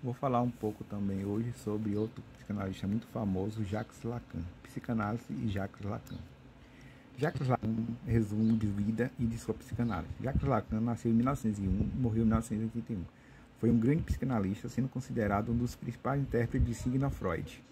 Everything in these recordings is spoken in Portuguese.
Vou falar um pouco também hoje sobre outro psicanalista muito famoso, Jacques Lacan. Psicanálise e Jacques Lacan. Jacques Lacan, resumo de vida e de sua psicanálise. Jacques Lacan nasceu em 1901 e morreu em 1981. Foi um grande psicanalista, sendo considerado um dos principais intérpretes de Sigmund Freud.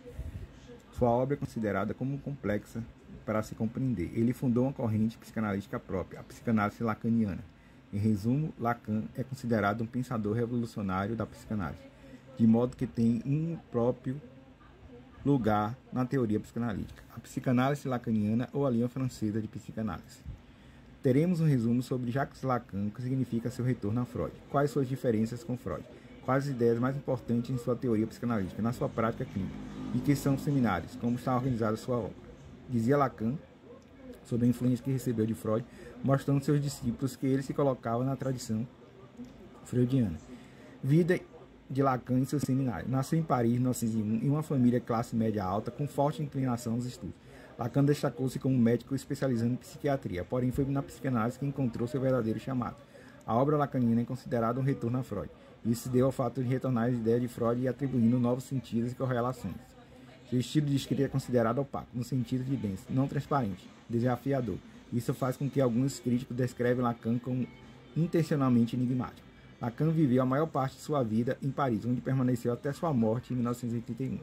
Sua obra é considerada como complexa para se compreender. Ele fundou uma corrente psicanalística própria, a psicanálise lacaniana. Em resumo, Lacan é considerado um pensador revolucionário da psicanálise, de modo que tem um próprio lugar na teoria psicanalítica, a psicanálise lacaniana ou a linha francesa de psicanálise. Teremos um resumo sobre Jacques Lacan, o que significa seu retorno a Freud, quais suas diferenças com Freud, quais as ideias mais importantes em sua teoria psicanalítica, na sua prática clínica, e que são os seminários, como está organizada sua obra. Dizia Lacan sobre a influência que recebeu de Freud, mostrando seus discípulos que ele se colocava na tradição freudiana. Vida de Lacan em seu seminário. Nasceu em Paris em 1901 em uma família classe média alta com forte inclinação aos estudos. Lacan destacou-se como médico especializando em psiquiatria, porém foi na psicanálise que encontrou seu verdadeiro chamado. A obra lacaniana é considerada um retorno a Freud. Isso se deu ao fato de retornar às ideias de Freud e atribuindo novos sentidos e correlações. Seu estilo de escrita é considerado opaco, no sentido de denso, não transparente, desafiador. Isso faz com que alguns críticos descrevem Lacan como intencionalmente enigmático. Lacan viveu a maior parte de sua vida em Paris, onde permaneceu até sua morte em 1981.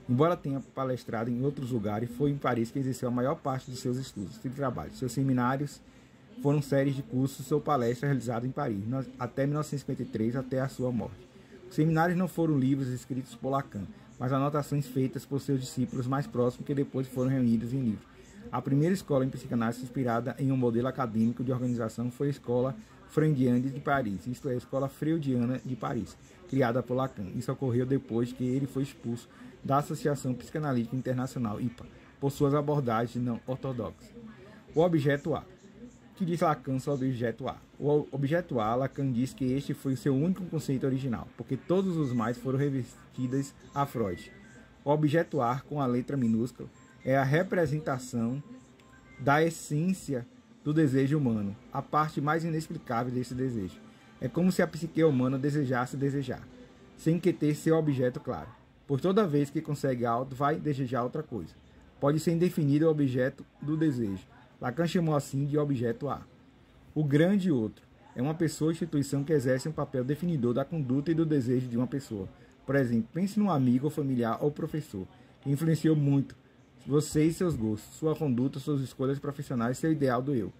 Embora tenha palestrado em outros lugares, foi em Paris que exerceu a maior parte dos seus estudos e trabalhos. Seus seminários foram séries de cursos ou palestras realizadas em Paris, até 1953, até a sua morte. Os seminários não foram livros escritos por Lacan, mas anotações feitas por seus discípulos mais próximos que depois foram reunidos em livros. A primeira escola em psicanálise inspirada em um modelo acadêmico de organização foi a Escola Freudiana de Paris, isto é, a Escola Freudiana de Paris, criada por Lacan. Isso ocorreu depois que ele foi expulso da Associação Psicanalítica Internacional, IPA, por suas abordagens não ortodoxas. O objeto A. O que diz Lacan sobre o objeto A? O objeto A, Lacan diz que este foi o seu único conceito original, porque todos os mais foram revestidos a Freud. O objeto A, com a letra minúscula, é a representação da essência do desejo humano, a parte mais inexplicável desse desejo. É como se a psique humana desejasse desejar, sem que ter seu objeto claro. Por toda vez que consegue algo, vai desejar outra coisa. Pode ser indefinido o objeto do desejo. Lacan chamou assim de objeto A. O grande outro é uma pessoa ou instituição que exerce um papel definidor da conduta e do desejo de uma pessoa. Por exemplo, pense num amigo ou familiar ou professor que influenciou muito você e seus gostos, sua conduta, suas escolhas profissionais, seu ideal do eu.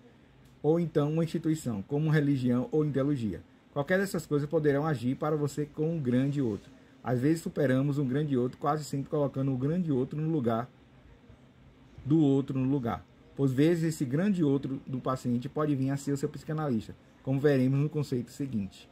Ou então uma instituição, como religião ou ideologia. Qualquer dessas coisas poderão agir para você com um grande outro. Às vezes superamos um grande outro, quase sempre colocando o grande outro no lugar do outro no lugar. Por vezes esse grande outro do paciente pode vir a ser o seu psicanalista, como veremos no conceito seguinte.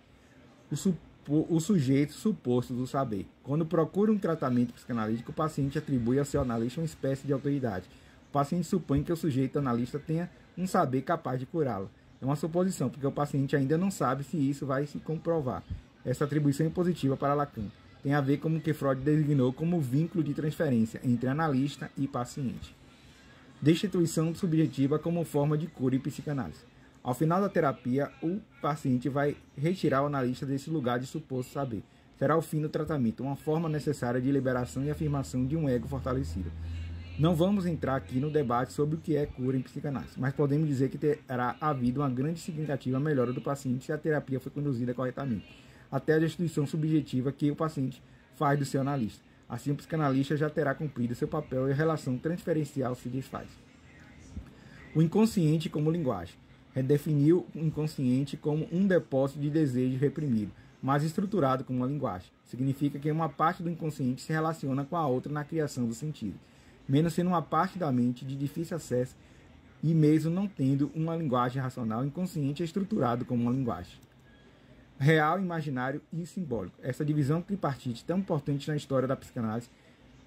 O sujeito suposto do saber. Quando procura um tratamento psicanalítico, o paciente atribui ao seu analista uma espécie de autoridade. O paciente supõe que o sujeito analista tenha um saber capaz de curá-lo. É uma suposição, porque o paciente ainda não sabe se isso vai se comprovar. Essa atribuição é positiva para Lacan. Tem a ver com o que Freud designou como vínculo de transferência entre analista e paciente. Destituição subjetiva como forma de cura em psicanálise. Ao final da terapia, o paciente vai retirar o analista desse lugar de suposto saber. Será o fim do tratamento, uma forma necessária de liberação e afirmação de um ego fortalecido. Não vamos entrar aqui no debate sobre o que é cura em psicanálise, mas podemos dizer que terá havido uma grande e significativa melhora do paciente se a terapia foi conduzida corretamente, até a destituição subjetiva que o paciente faz do seu analista. Assim, o psicanalista já terá cumprido seu papel e a relação transferencial se desfaz. O inconsciente como linguagem. Redefiniu o inconsciente como um depósito de desejo reprimido, mas estruturado como uma linguagem. Significa que uma parte do inconsciente se relaciona com a outra na criação do sentido, menos sendo uma parte da mente de difícil acesso e mesmo não tendo uma linguagem racional, o inconsciente é estruturado como uma linguagem. Real, imaginário e simbólico. Essa divisão tripartite tão importante na história da psicanálise,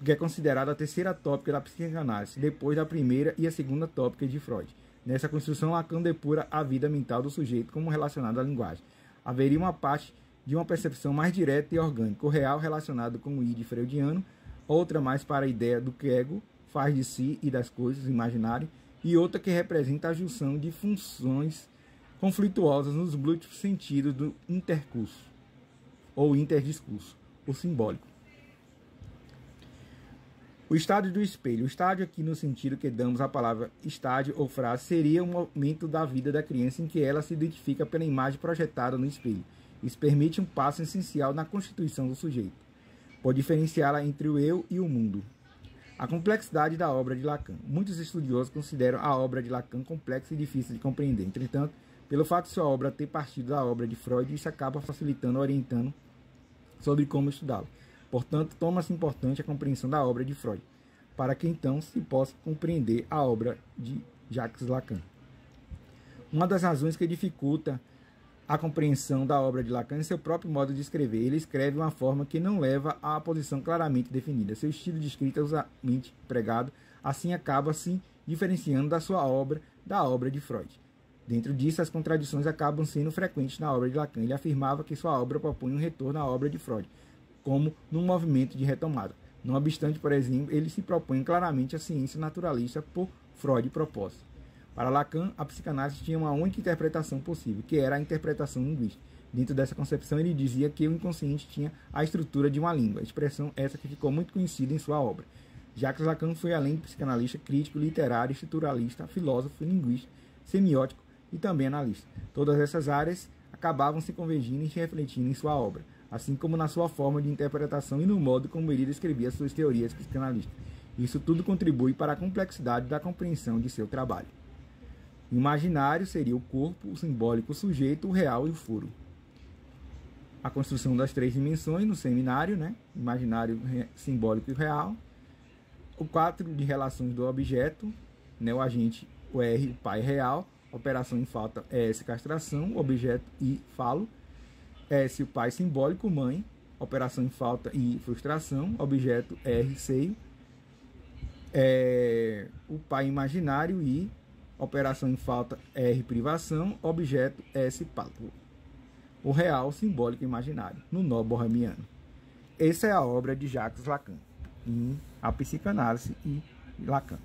que é considerada a terceira tópica da psicanálise, depois da primeira e a segunda tópica de Freud. Nessa construção, Lacan depura a vida mental do sujeito como relacionada à linguagem. Haveria uma parte de uma percepção mais direta e orgânica, o real relacionado com o id freudiano, outra mais para a ideia do que ego faz de si e das coisas imaginárias, e outra que representa a junção de funções conflituosas nos múltiplos sentidos do intercurso ou interdiscurso. o simbólico. O estádio do espelho. O estádio aqui no sentido que damos à palavra estádio ou frase seria um momento da vida da criança em que ela se identifica pela imagem projetada no espelho. Isso permite um passo essencial na constituição do sujeito. Pode diferenciá-la entre o eu e o mundo. A complexidade da obra de Lacan. Muitos estudiosos consideram a obra de Lacan complexa e difícil de compreender. Entretanto, pelo fato de sua obra ter partido da obra de Freud, isso acaba facilitando e orientando sobre como estudá-la. Portanto, torna-se importante a compreensão da obra de Freud, para que então se possa compreender a obra de Jacques Lacan. Uma das razões que dificulta a compreensão da obra de Lacan é seu próprio modo de escrever. Ele escreve de uma forma que não leva a posição claramente definida. Seu estilo de escrita é usualmente pregado, assim acaba se diferenciando da sua obra da obra de Freud. Dentro disso, as contradições acabam sendo frequentes na obra de Lacan. Ele afirmava que sua obra propõe um retorno à obra de Freud, como num movimento de retomada. Não obstante, por exemplo, ele se propõe claramente a ciência naturalista por Freud propósito. Para Lacan, a psicanálise tinha uma única interpretação possível, que era a interpretação linguística. Dentro dessa concepção, ele dizia que o inconsciente tinha a estrutura de uma língua, expressão essa que ficou muito conhecida em sua obra. Jacques Lacan foi, além de psicanalista, crítico, literário, estruturalista, filósofo, linguista, semiótico e também analista. Todas essas áreas acabavam se convergindo e se refletindo em sua obra, assim como na sua forma de interpretação e no modo como ele descrevia suas teorias psicanalísticas. Isso tudo contribui para a complexidade da compreensão de seu trabalho. O imaginário seria o corpo, o simbólico o sujeito, o real e o foro. A construção das três dimensões no seminário, né? Imaginário, simbólico e real. O quadro de relações do objeto, né? O agente, o R, o pai real. Operação em falta, S, castração, objeto I, falo. S, o pai simbólico, mãe. Operação em falta, I, frustração. Objeto R, seio. O pai imaginário, I. Operação em falta, R, privação. Objeto, S, pátria. O real, simbólico e imaginário, no nó bohemiano. Essa é a obra de Jacques Lacan, em A Psicanálise e Lacan.